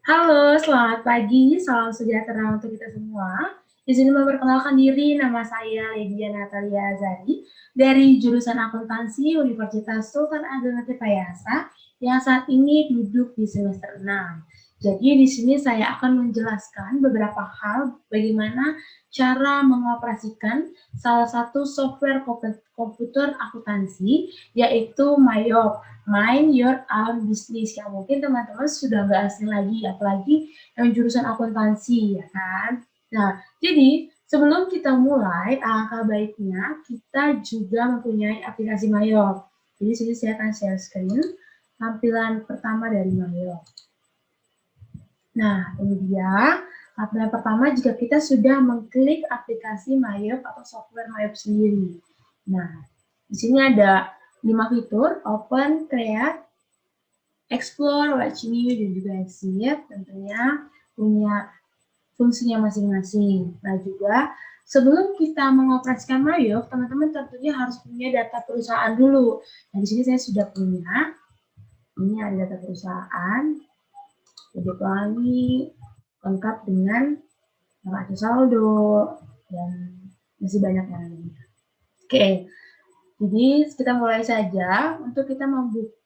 Halo, selamat pagi, salam sejahtera untuk kita semua. Izin memperkenalkan diri, nama saya Lydia Natalia Azari dari jurusan Akuntansi Universitas Sultan Ageng Tirtayasa yang saat ini duduk di semester 6. Jadi di sini saya akan menjelaskan beberapa hal bagaimana cara mengoperasikan salah satu software komputer akuntansi yaitu MyOp. Mind Your Own Business yang mungkin teman-teman sudah nggak asing lagi, apalagi yang jurusan akuntansi, ya kan? Nah, jadi sebelum kita mulai, alangkah baiknya kita juga mempunyai aplikasi Mayor. Jadi sini saya akan share screen tampilan pertama dari Mayor. Nah, ini dia tampilan pertama jika kita sudah mengklik aplikasi Mayor atau software Mayor sendiri. Nah, di sini ada 5 fitur, open, create, explore, watch new, dan juga exit. Tentunya punya fungsinya masing-masing. Nah juga sebelum kita mengoperasikan Mayov, teman-teman tentunya harus punya data perusahaan dulu. Nah di sini saya sudah punya. Ini ada data perusahaan, jadi pelangi, lengkap dengan neraca saldo dan masih banyak yang lainnya. Oke, jadi kita mulai saja. Untuk kita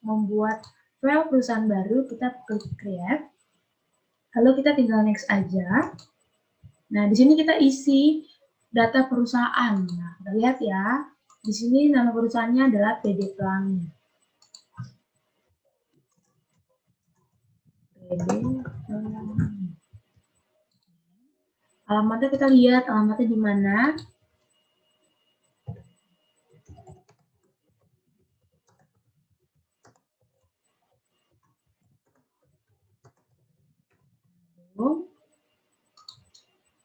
membuat file perusahaan baru, kita klik create. Lalu kita tinggal next aja. Nah, di sini kita isi data perusahaan. Nah, kita lihat ya. Di sini nama perusahaannya adalah PD Pelangi. PD Pelangi. Alamatnya kita lihat, alamatnya di mana.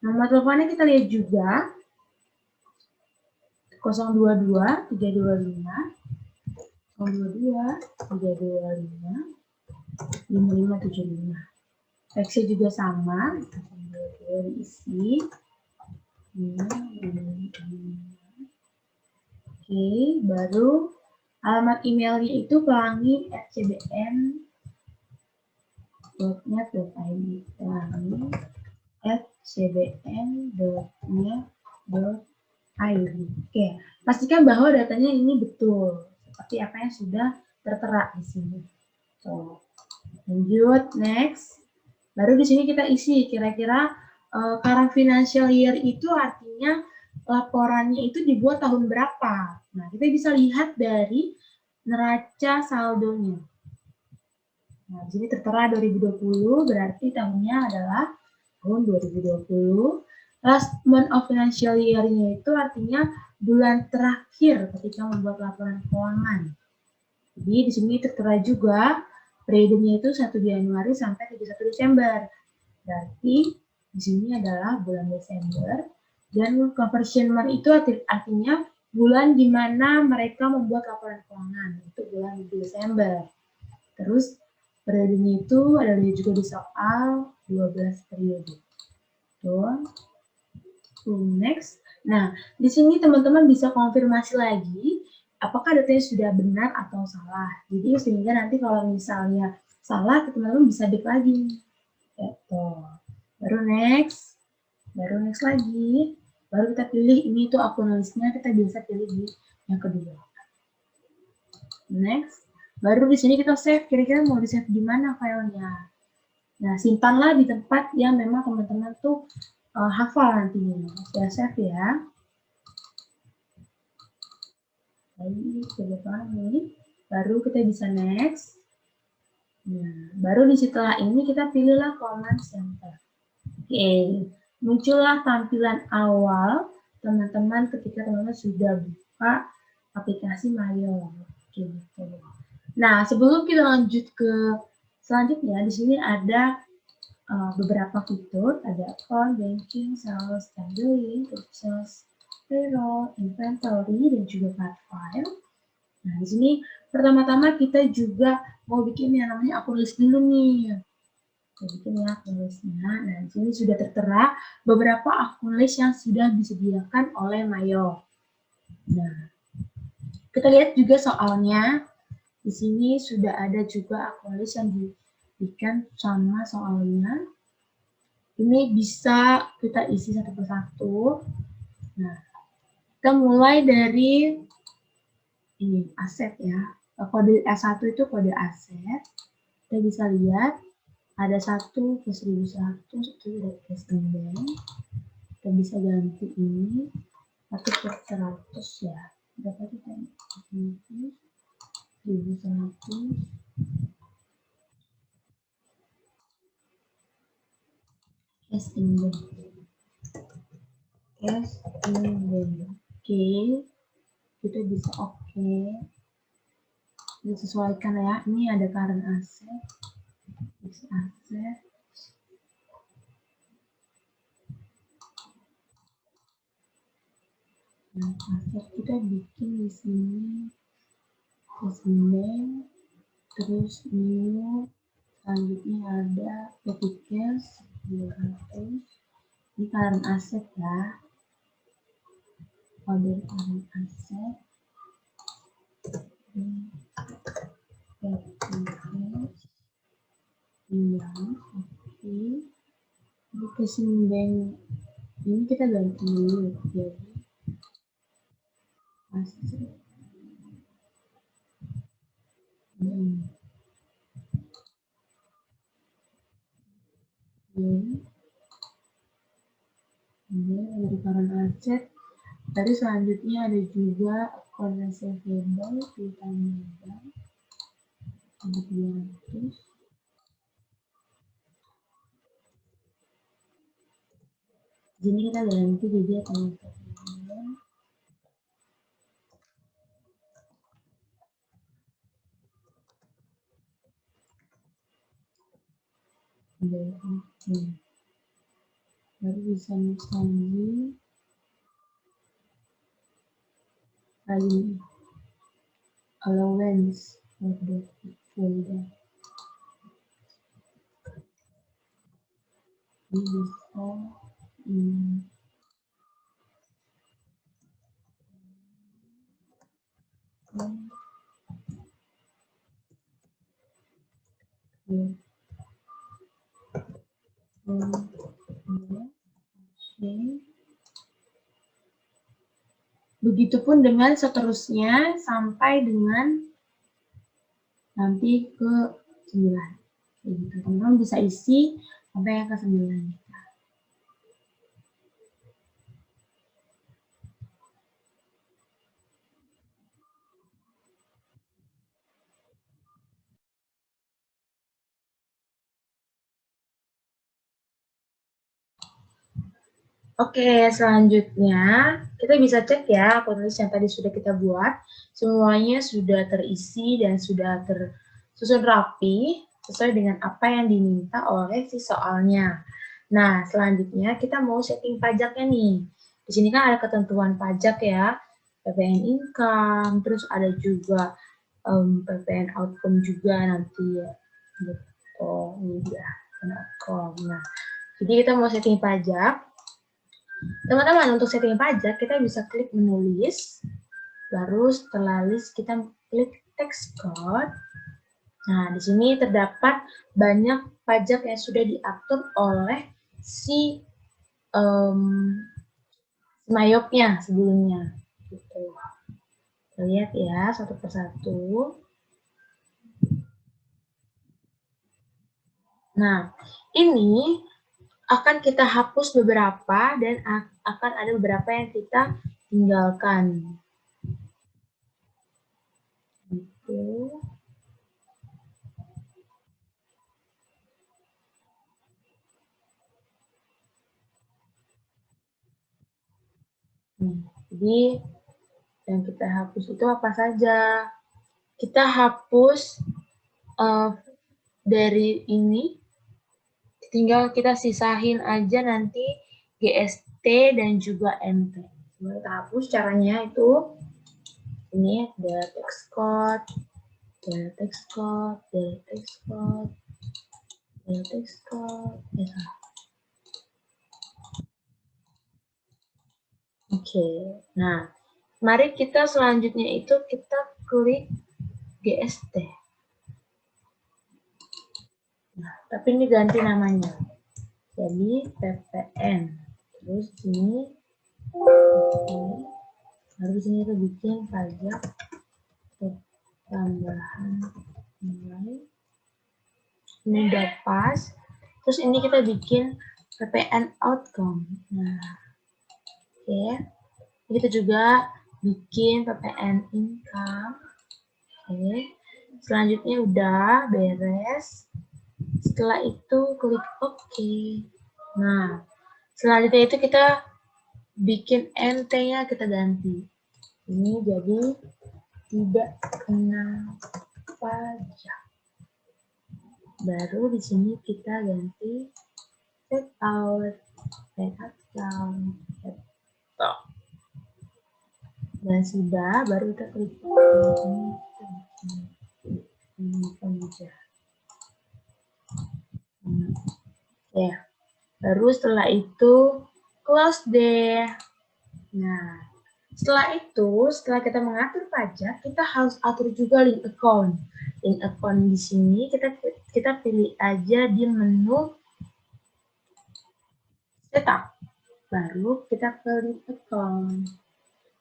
Nomor teleponnya kita lihat juga. 022 325 022 325 5575. Teksnya juga sama, diisi. Oke, baru alamat emailnya itu pelangi@cbn.net.id, pelangi@cbn.net.id. Oke, pastikan bahwa datanya ini betul seperti apa yang sudah tertera di sini. So, lanjut next. Baru di sini kita isi kira-kira current financial year itu artinya laporannya itu dibuat tahun berapa. Nah, kita bisa lihat dari neraca saldonya. Nah, di sini tertera 2020 berarti tahunnya adalah tahun 2020. Last month of financial year-nya itu artinya bulan terakhir ketika membuat laporan keuangan. Jadi di sini tertera juga periodenya itu 1 Januari sampai 31 Desember. Berarti di sini adalah bulan Desember dan conversion month itu artinya bulan di mana mereka membuat laporan keuangan, itu bulan Desember. Terus periodenya itu ada juga di soal 12 periode. Tuh. Next. Nah, di sini teman-teman bisa konfirmasi lagi apakah datanya sudah benar atau salah. Jadi sehingga nanti kalau misalnya salah, teman-teman bisa dip lagi. Gitu. Baru next lagi. Baru kita pilih ini tuh akun listnya, kita bisa pilih di yang kedua. Next. Baru di sini kita save, kira-kira mau di-save di mana filenya. Nah, simpanlah di tempat yang memang teman-teman tuh hafal nantinya. Saya save ya. Baik, coba ini. Baru kita bisa next. Nah, baru di setelah ini kita pilihlah command center. Oke, muncullah tampilan awal teman-teman ketika teman-teman sudah buka aplikasi Mayor. Oke, nah, sebelum kita lanjut ke selanjutnya, di sini ada beberapa fitur, ada account, banking, sales, handling, purchase, payroll, inventory, dan juga card file. Nah, di sini pertama-tama kita juga mau bikin yang namanya akun list dulu nih. Kita bikin ya akun listnya. Nah, di sini sudah tertera beberapa akun list yang sudah disediakan oleh Mayor. Nah, kita lihat juga soalnya. Di sini sudah ada juga akun list yang perhatikan sama soalnya. Ini bisa kita isi satu persatu. Nah, kita mulai dari ini aset ya. Kode S1 itu kode aset. Kita bisa lihat ada 1 ke 1100 itu dari casing bank. Kita bisa ganti ini 1 per 100 ya. Berapa itu kan? 1100 casing bank. Casing bank. Oke. Kita bisa oke. Disesuaikan ya. Ini ada current asset. Fixed asset. Nah, aset kita bikin di sini casing, terus new, selanjutnya ada petty cash 200. Ini current asset ya. Order current asset. Petty cash. Iya, oke. Di casing bank ini kita ganti dulu jadi asset. Dari current asset. Tadi selanjutnya ada juga account receivable ditambah ada 200. Jadi kita ganti jadi account receivable. Oke. Baru bisa next lagi allowance for the folder. Ini bisa Begitupun dengan seterusnya sampai dengan nanti ke 9. Gitu. Teman-teman bisa isi sampai ke 9. Oke, selanjutnya kita bisa cek ya akun list yang tadi sudah kita buat. Semuanya sudah terisi dan sudah tersusun rapi sesuai dengan apa yang diminta oleh si soalnya. Nah, selanjutnya kita mau setting pajaknya nih. Di sini kan ada ketentuan pajak ya, PPN income, terus ada juga PPN outcome juga nanti ya. Oh, ini dia, outcome. Nah, jadi kita mau setting pajak. Teman-teman, untuk setting pajak, kita bisa klik menulis, baru setelah list kita klik text code. Nah, di sini terdapat banyak pajak yang sudah diatur oleh si Mayoknya sebelumnya. Gitu. Lihat ya, satu persatu. Nah, ini akan kita hapus beberapa dan akan ada beberapa yang kita tinggalkan. Gitu. Jadi yang kita hapus itu apa saja? Kita hapus dari ini, tinggal kita sisahin aja nanti GST dan juga NT. Kita hapus caranya itu ini ada text code, ada text code, ada text code, ada text code. Oke, nah mari kita selanjutnya itu kita klik GST. Nah, tapi ini ganti namanya. Jadi PPN. Terus ini baru sini kita bikin pajak tambahan nilai. Ini udah pas. Terus ini kita bikin PPN outcome. Nah, oke. Kita juga bikin PPN income. Oke. Selanjutnya udah beres. Setelah itu klik OK. Nah, selanjutnya itu kita bikin NT-nya kita ganti. Ini jadi tidak kena pajak. Baru di sini kita ganti set out, set account, set top. Dan sudah, baru kita klik ini aja. Ya, baru setelah itu close deh. Nah, setelah itu, setelah kita mengatur pajak, kita harus atur juga link account. Link account di sini kita pilih aja di menu setup. Baru kita ke link account.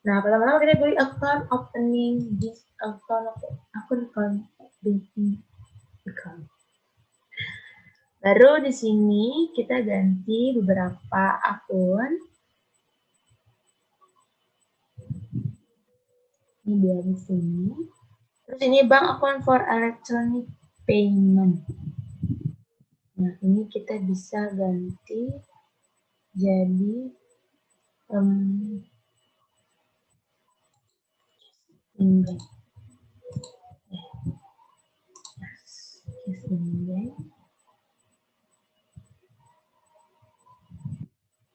Nah, pertama-tama kita pilih account opening this account banking account. Baru di sini kita ganti beberapa akun. Ini biar di sini. Terus ini bank account for electronic payment. Nah, ini kita bisa ganti jadi index. Index.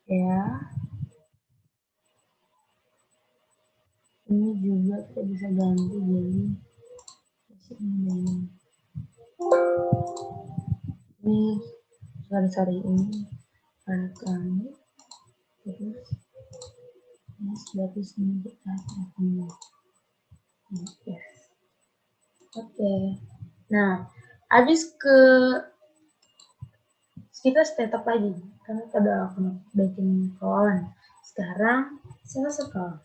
Ya. Ini juga kita bisa ganti jadi ini sorry ini elektronik terus ini berarti sini kita ini yes. Oke. Nah, habis kita setup lagi karena pada akun banking account. Sekarang sales account.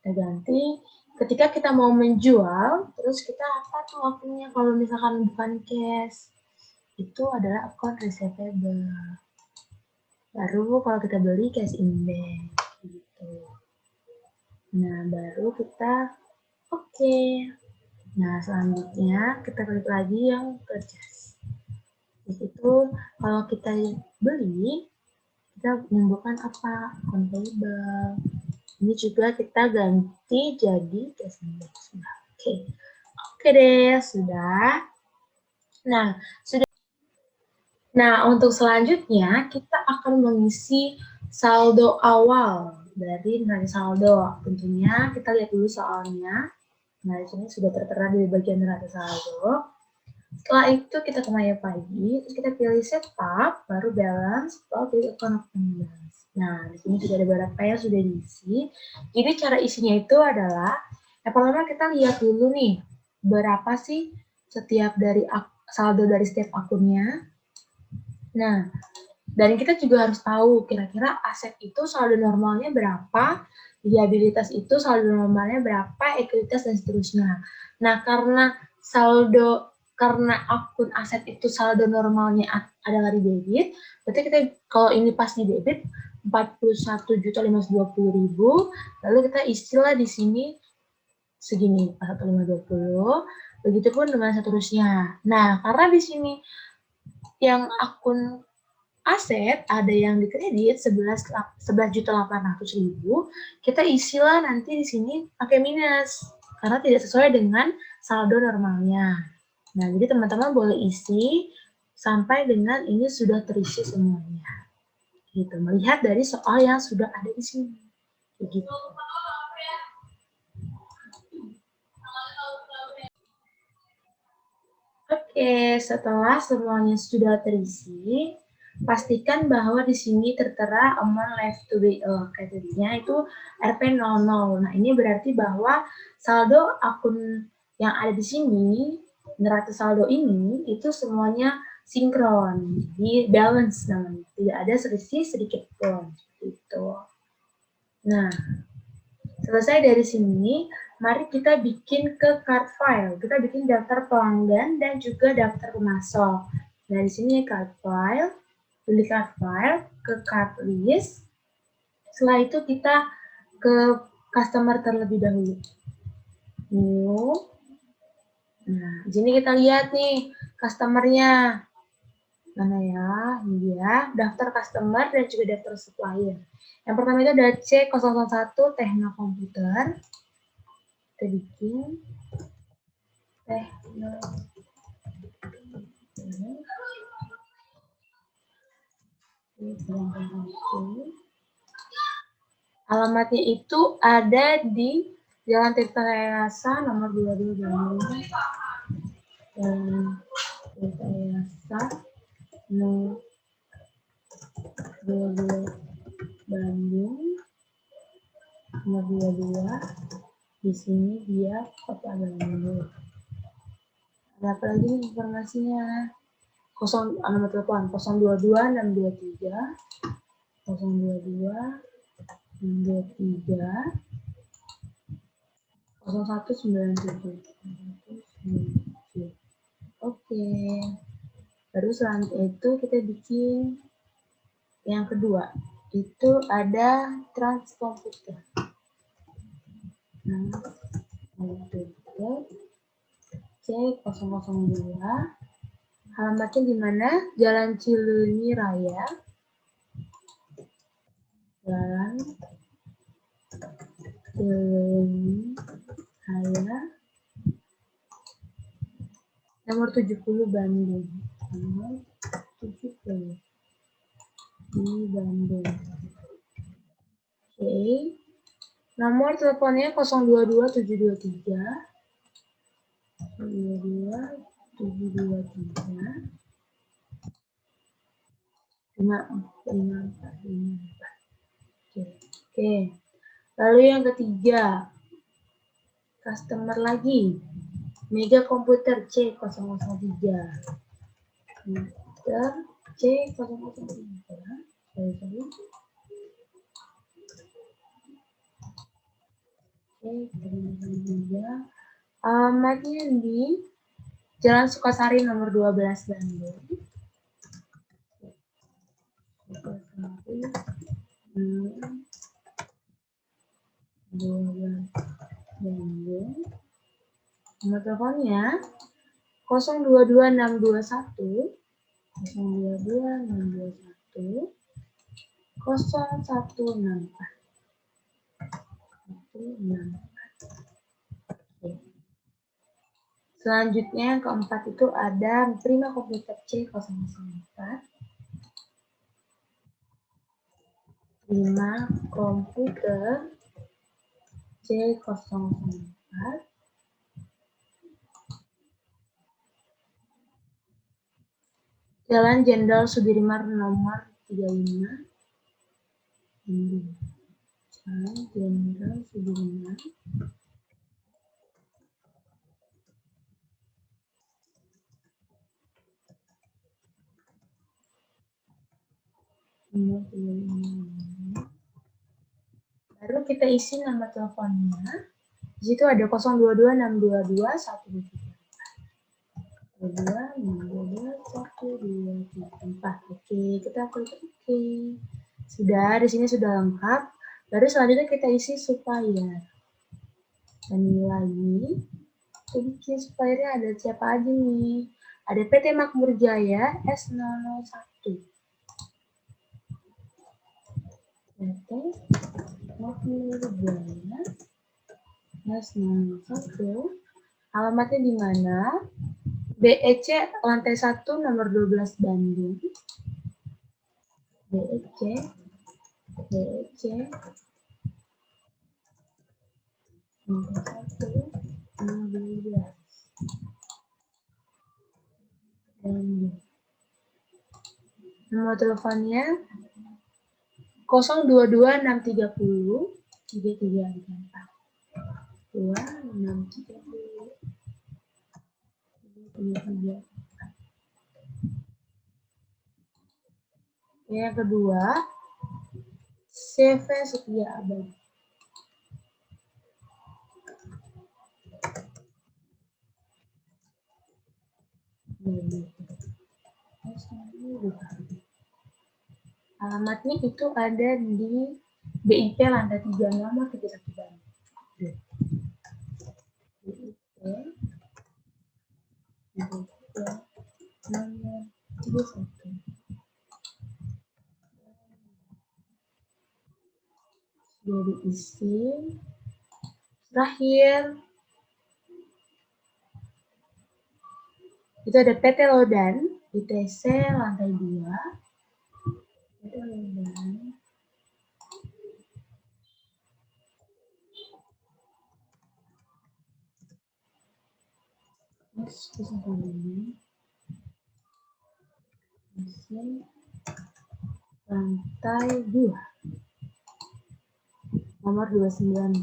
Kita ganti ketika kita mau menjual, terus kita apa tuh akunnya kalau misalkan bukan cash? Itu adalah akun receivable. Baru kalau kita beli cash in bank gitu. Nah, baru kita oke. Nah, selanjutnya kita klik lagi yang purchase. Di situ kalau kita beli, kita menimbulkan apa? Akun payable. Ini juga kita ganti jadi cash in bank. Sudah. Oke deh, sudah. Nah, untuk selanjutnya kita akan mengisi saldo awal dari neraca saldo. Tentunya kita lihat dulu soalnya. Nah, di sini sudah tertera di bagian neraca saldo. Setelah itu kita ke My Pagi, terus kita pilih setup, baru balance, lalu pilih account balance. Nah, di sini sudah ada beberapa yang sudah diisi. Jadi cara isinya itu adalah, yang pertama kita lihat dulu nih, berapa sih setiap dari saldo dari setiap akunnya. Nah, dan kita juga harus tahu kira-kira aset itu saldo normalnya berapa, liabilitas itu saldo normalnya berapa, ekuitas dan seterusnya. Nah, karena akun aset itu saldo normalnya adalah di debit, berarti kita kalau ini pas di debit 41.520.000, lalu kita istilah di sini segini 1.520, begitupun dengan seterusnya. Nah, karena di sini yang akun aset ada yang dikredit 11.800.000, kita isilah nanti di sini pakai minus karena tidak sesuai dengan saldo normalnya. Nah, jadi teman-teman boleh isi sampai dengan ini sudah terisi semuanya. Gitu, melihat dari soal yang sudah ada di sini. Begitu. Oke, setelah semuanya sudah terisi, pastikan bahwa di sini tertera amount left to be kredinya itu Rp00. Nah, ini berarti bahwa saldo akun yang ada di sini, neraca saldo ini, itu semuanya sinkron, jadi balance namanya, tidak ada selisih sedikit pun, itu. Nah, selesai dari sini, mari kita bikin ke cart file. Kita bikin daftar pelanggan dan juga daftar pemasok. Nah, di sini cart file, pilih cart file, ke cart list. Setelah itu kita ke customer terlebih dahulu. New. Nah, di sini kita lihat nih customernya. Mana ya? Ini dia, daftar customer dan juga daftar supplier. Yang pertama itu ada C001 Tekno Komputer. Kita bikin Tekno. Alamatnya itu ada di Jalan Tirta Yasa nomor 22 Bandung. Tirta Yasa nomor 22 Bandung. Nomor 22. Di sini dia Kota Bandung. Ada apa lagi nih informasinya? Nomor telepon 022 623 022 623 0197. Oke. Baru selanjutnya itu kita bikin yang kedua. Itu ada Transkomputer. C002. Alamatnya di mana? Jalan Cileunyi Raya. Jalan Cileunyi Raya. Nomor 70 Bandung. Nomor 70 di Bandung. Oke. Nomor teleponnya 022 723 022 723 545. Oke. Lalu yang ketiga, customer lagi. Mega Komputer C003. Komputer C003. Alamatnya di Jalan Sukasari nomor 12 Bandung. Bandung. Nomor teleponnya 022 621 022 621 0164. Selanjutnya yang keempat itu ada Prima Komputer C004. Prima Komputer C004. Jalan Jenderal Sudirman nomor 35. Jalan Jenderal Sudirman. Baru kita isi nama teleponnya. Di situ ada 022 622 123. Oke, kita klik oke. Sudah, di sini sudah lengkap. Baru selanjutnya kita isi supplier. Dan ini lagi, kita bikin suppliernya ada siapa aja nih? Ada PT Makmur Jaya S001. PT Makmur Jaya S001. Alamatnya di mana? BEC lantai 1 nomor 12 Bandung. BEC lantai 1 nomor 12 Bandung. Nomor teleponnya 022 630 3344. 630 3344. Yang kedua, CV Setia Abadi. Alamatnya itu ada di BIP lantai 3 nomor 31 Bandung. BIP nomor 31. Sudah diisi. Terakhir, itu ada PT Lodan, ITC lantai 2. PT Lodan. Lantai 2. Nomor 29.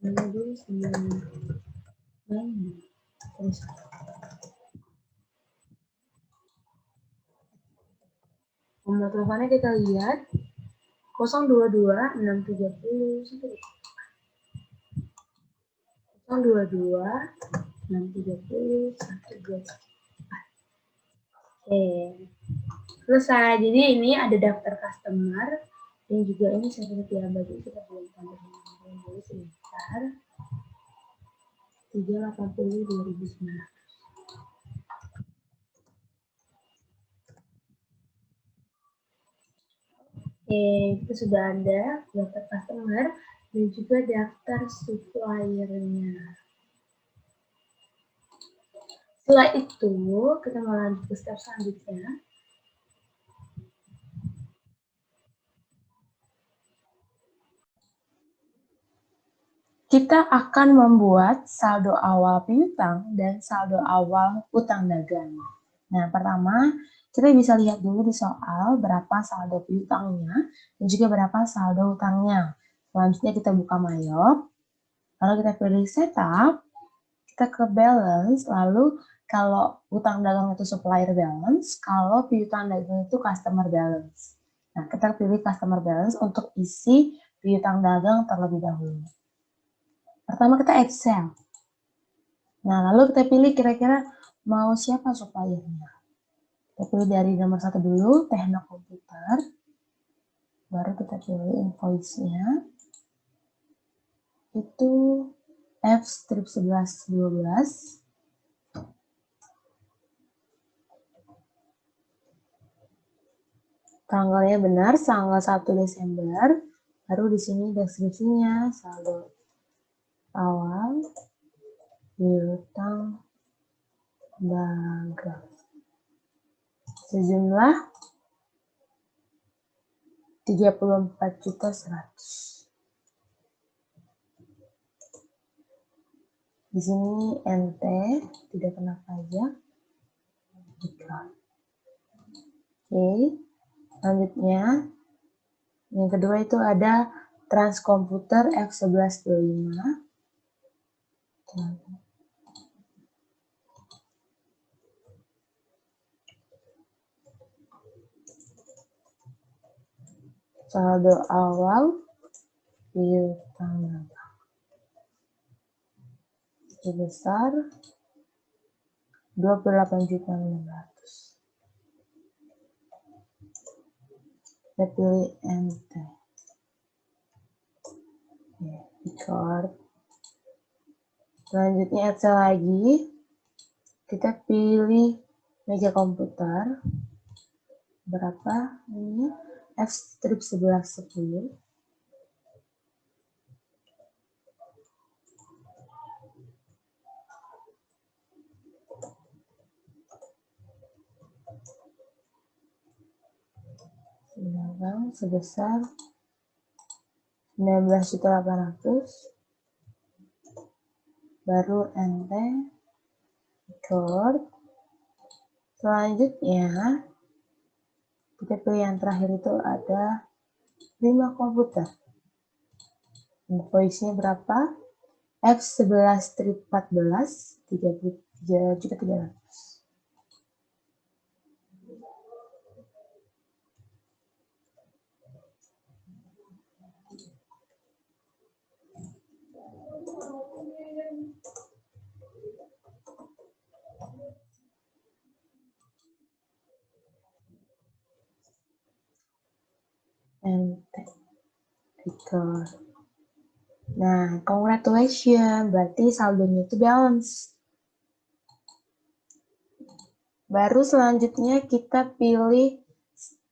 Nomor 29. Terus. Nomor teleponnya kita lihat 022 630 022 630 124. Oke, selesai. Jadi ini ada daftar customer dan juga ini sertifikat abadi kita belum tambahkan dulu sebentar. 380 2009. Oke, itu sudah ada daftar customer dan juga daftar suppliernya. Setelah itu, kita mau lanjut ke step selanjutnya. Kita akan membuat saldo awal piutang dan saldo awal utang dagang. Nah, pertama, kita bisa lihat dulu di soal berapa saldo piutangnya dan juga berapa saldo utangnya. Selanjutnya kita buka Mayop, lalu kita pilih setup, kita ke balance, lalu kalau utang dagang itu supplier balance, kalau piutang dagang itu customer balance. Nah, kita pilih customer balance untuk isi piutang dagang terlebih dahulu. Pertama kita Excel. Nah, lalu kita pilih kira-kira mau siapa suppliernya. Kita pilih dari nomor 1 dulu, Tekno Komputer. Baru kita pilih invoice-nya. Itu F-1112. Tanggalnya benar, tanggal 1 Desember. Baru di sini deskripsinya, saldo awal, piutang dagang. Sejumlah 34.100.000. Di sini NT tidak kena pajak. Oke, selanjutnya yang kedua itu ada Transkomputer F1125. Saldo awal piutang dagang sebesar 28.500.000. Kita pilih NT. Record. Selanjutnya Excel lagi. Kita pilih meja komputer. Berapa ini? F-1110. Dagang sebesar 19.800.000. Baru NT record. Selanjutnya kita pilih yang terakhir itu ada 5 komputer. Invoice-nya berapa? F11 strip 14 33.300. record. Nah, congratulations, berarti saldonya itu balance. Baru selanjutnya kita pilih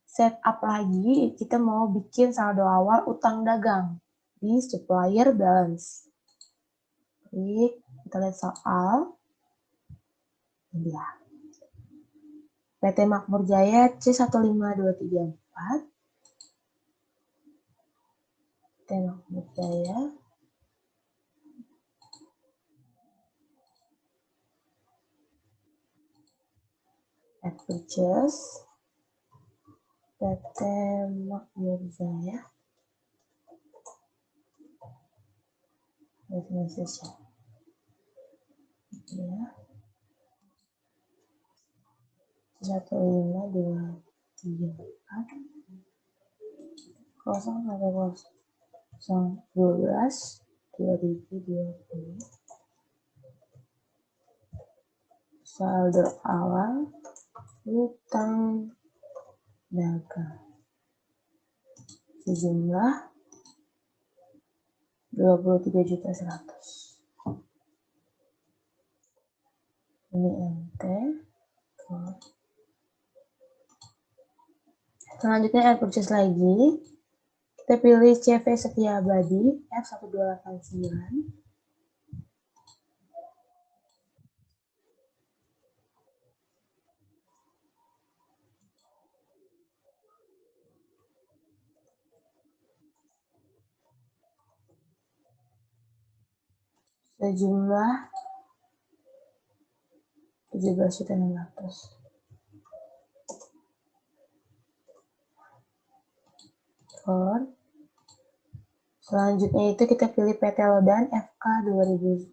setup lagi, kita mau bikin saldo awal utang dagang di supplier balance. Klik, kita lihat soal. Ini dia. PT Makmur Jaya C15234. PT Makmur Jaya. At purchase. PT Makmur Jaya. Message ya. 15234 01012 2020 saldo awal utang dagang sejumlah 23.100.000. Ini MT. Selanjutnya add purchase lagi. Kita pilih CV Setia Abadi F1289. Sejumlah 17.600.000. Selanjutnya itu kita pilih PT Lodan FK 2011.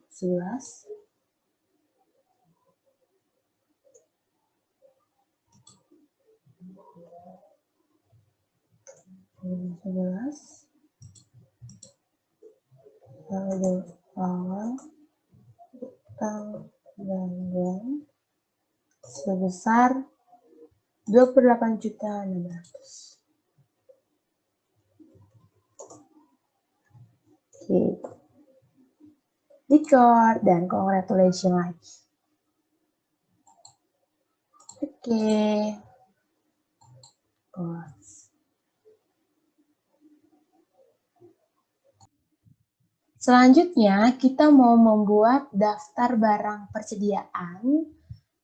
Saldo awal utang dagang sebesar 28.600.000. Oke. Record dan congratulations lagi. Oke. Selanjutnya, kita mau membuat daftar barang persediaan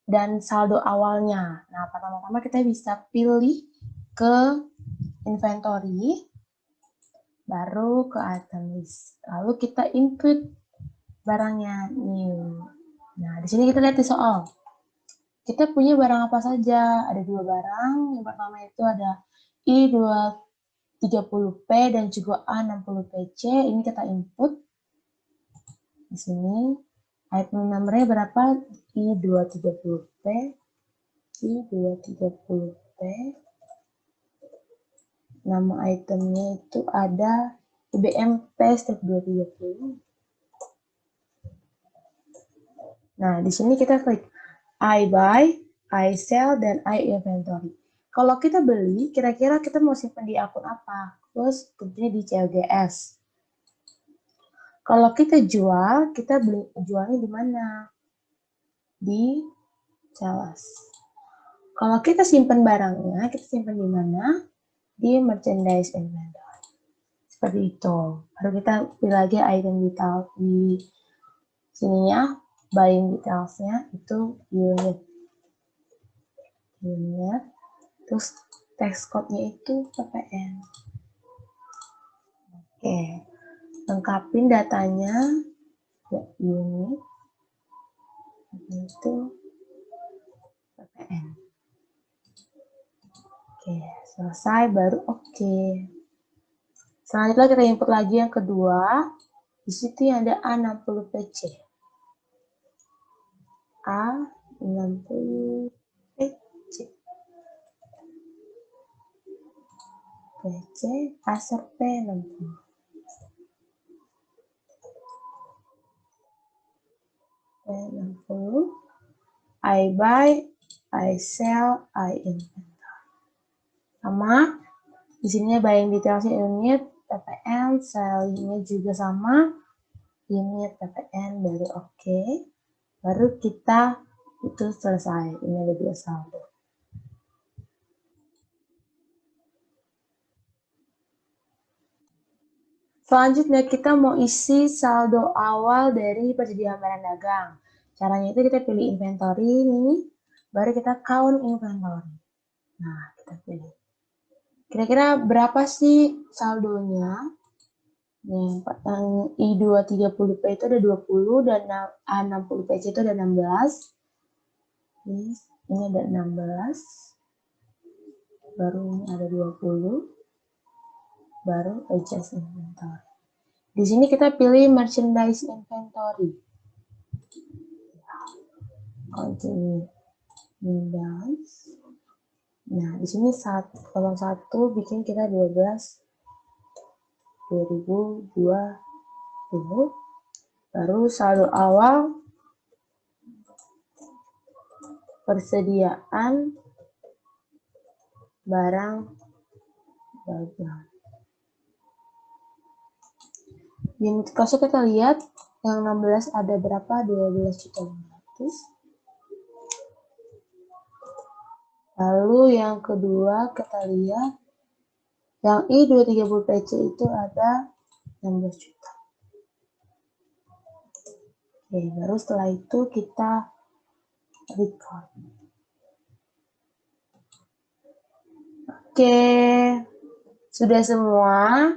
dan saldo awalnya. Nah, pertama-tama kita bisa pilih ke inventory, baru ke item list. Lalu kita input barangnya new. Nah, di sini kita lihat di soal. Kita punya barang apa saja? Ada dua barang. Yang pertama itu ada I230P dan juga A60PC. Ini kita input. Di sini item numbernya berapa? I230P. I230P. Nama itemnya itu ada IBMP step 230. Nah, di sini kita klik I buy, I sell, dan I inventory. Kalau kita beli, kira-kira kita mau simpan di akun apa? Terus tentunya di CLGS. Kalau kita jual, kita jualnya di mana? Di sales. Kalau kita simpan barangnya, kita simpan di mana? Di merchandise inventory. Seperti itu. Baru kita pilih lagi item detail di sininya, buying detailsnya itu unit. Terus text code-nya itu PPN. Oke. Lengkapin datanya ya, unit itu PPN. Oke, selesai baru oke. Selanjutnya kita input lagi yang kedua. Di situ yang ada A60PC. A60PC. PC pasar P60. P60. I buy, I sell, I inventory. Sama di sini buying detailsnya unit, PPN, salingnya juga sama, limit PPN dari oke. Baru kita itu selesai. Ini ada 2 saldo. Selanjutnya kita mau isi saldo awal dari persediaan barang dagang. Caranya itu kita pilih inventory nih, baru kita count inventory. Nah, kita pilih. Kira-kira berapa sih saldonya? Yang I2 30P itu ada 20 dan A60PC itu ada 16. Ini ada 16. Baru ini ada 20. Baru adjust inventory. Di sini kita pilih merchandise inventory. Continue. Merchandise. Nah, di sini kolom 1 bikin kita 12 2020. Baru saldo awal persediaan barang dagang. Unit cost kita lihat yang 16 ada berapa? 12.500. Lalu yang kedua kita lihat yang I230PC itu ada 16 juta. Oke, baru setelah itu kita record. Oke, sudah semua.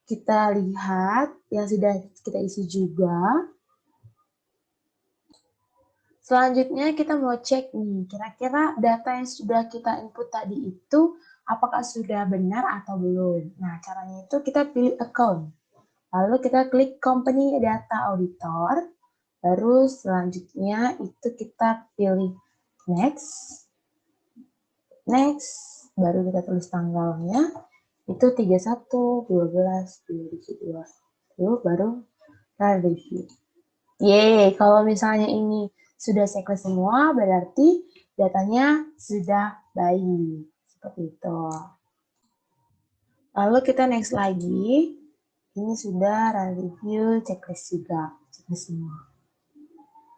Kita lihat yang sudah kita isi juga. Selanjutnya kita mau cek nih, kira-kira data yang sudah kita input tadi itu apakah sudah benar atau belum. Nah, caranya itu kita pilih account. Lalu kita klik company data auditor. Baru selanjutnya itu kita pilih next. Next, baru kita tulis tanggalnya. Itu 31/12/2022. Lalu baru review. Yeay, kalau misalnya ini sudah checklist semua, berarti datanya sudah baik. Seperti itu. Lalu kita next lagi. Ini sudah review checklist juga. Checklist semua.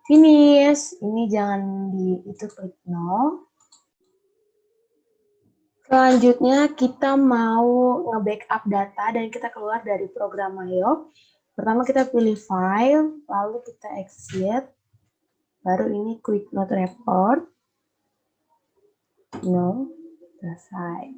Finish. Ini jangan itu klik no. Selanjutnya kita mau nge-backup data dan kita keluar dari program Mayo. Pertama kita pilih file, lalu kita exit. Baru ini quick note report. No, selesai.